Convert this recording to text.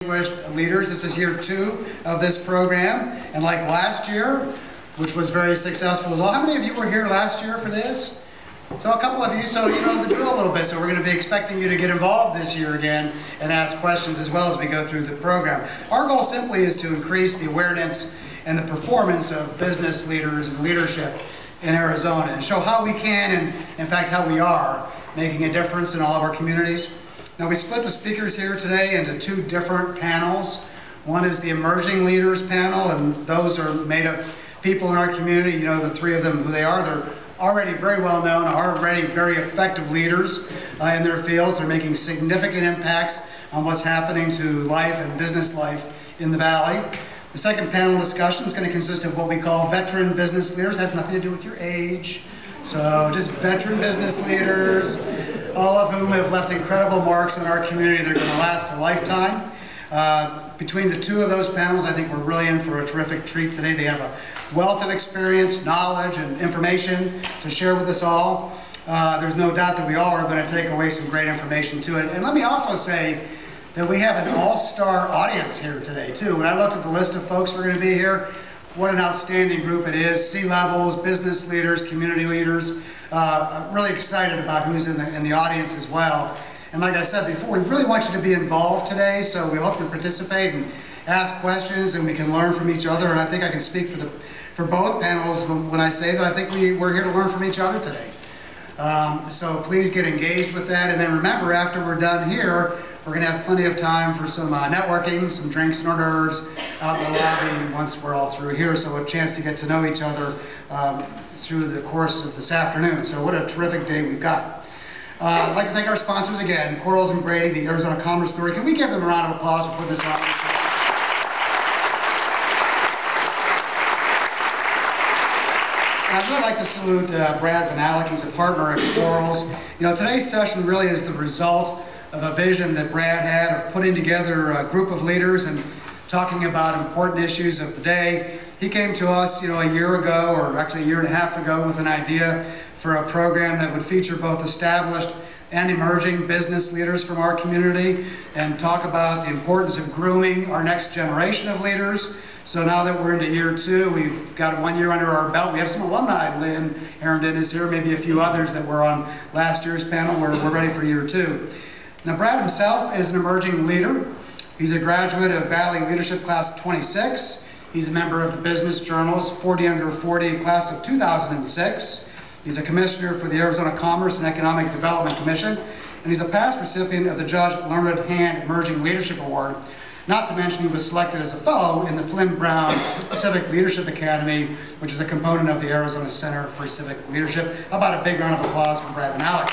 Distinguished leaders, this is year 2 of this program, and like last year, which was very successful as well. How many of you were here last year for this? So a couple of you, so you know the drill a little bit, so we're going to be expecting you to get involved this year again and ask questions as well as we go through the program. Our goal simply is to increase the awareness and the performance of business leaders and leadership in Arizona and show how we can, and in fact how we are, making a difference in all of our communities. Now we split the speakers here today into 2 different panels. One is the Emerging Leaders panel, and those are made of people in our community. You know the 3 of them, who they are. They're already very well known, already very effective leaders in their fields. They're making significant impacts on what's happening to life and business life in the Valley. The second panel discussion is going to consist of what we call veteran business leaders. It has nothing to do with your age. So just veteran business leaders, all of whom have left incredible marks in our community. They're going to last a lifetime. Between the 2 of those panels, I think we're really in for a terrific treat today. They have a wealth of experience, knowledge, and information to share with us all. There's no doubt that we all are going to take away some great information to it. And let me also say that we have an all-star audience here today, too. When I looked at the list of folks who are going to be here, what an outstanding group it is. C-levels, business leaders, community leaders. I'm really excited about who's in the audience as well. And like I said before, we really want you to be involved today, so we hope you participate and ask questions and we can learn from each other. And I think I can speak for both panels when I say that I think we're here to learn from each other today. So please get engaged with that. And then remember, after we're done here, we're going to have plenty of time for some networking, some drinks and hors d'oeuvres out in the lobby once we're all through here. So a chance to get to know each other through the course of this afternoon. So what a terrific day we've got. I'd like to thank our sponsors again, Quarles and Brady, the Arizona Commerce Authority. Can we give them a round of applause for putting this on? I'd really like to salute Brad Van Alec. He's a partner at Quarles. You know, today's session really is the result of a vision that Brad had of putting together a group of leaders and talking about important issues of the day. He came to us, you know, a year ago, or actually a year and a half ago, with an idea for a program that would feature both established and emerging business leaders from our community and talk about the importance of grooming our next generation of leaders. So now that we're into year 2, we've got 1 year under our belt. We have some alumni. Lynn Herndon is here, maybe a few others that were on last year's panel. We're ready for year 2. Now, Brad himself is an emerging leader. He's a graduate of Valley Leadership Class of 26. He's a member of the Business Journal's 40 Under 40 Class of 2006. He's a commissioner for the Arizona Commerce and Economic Development Commission, and he's a past recipient of the Judge Learned Hand Emerging Leadership Award. Not to mention he was selected as a fellow in the Flynn Brown Civic Leadership Academy, which is a component of the Arizona Center for Civic Leadership. How about a big round of applause for Brad Van Alec?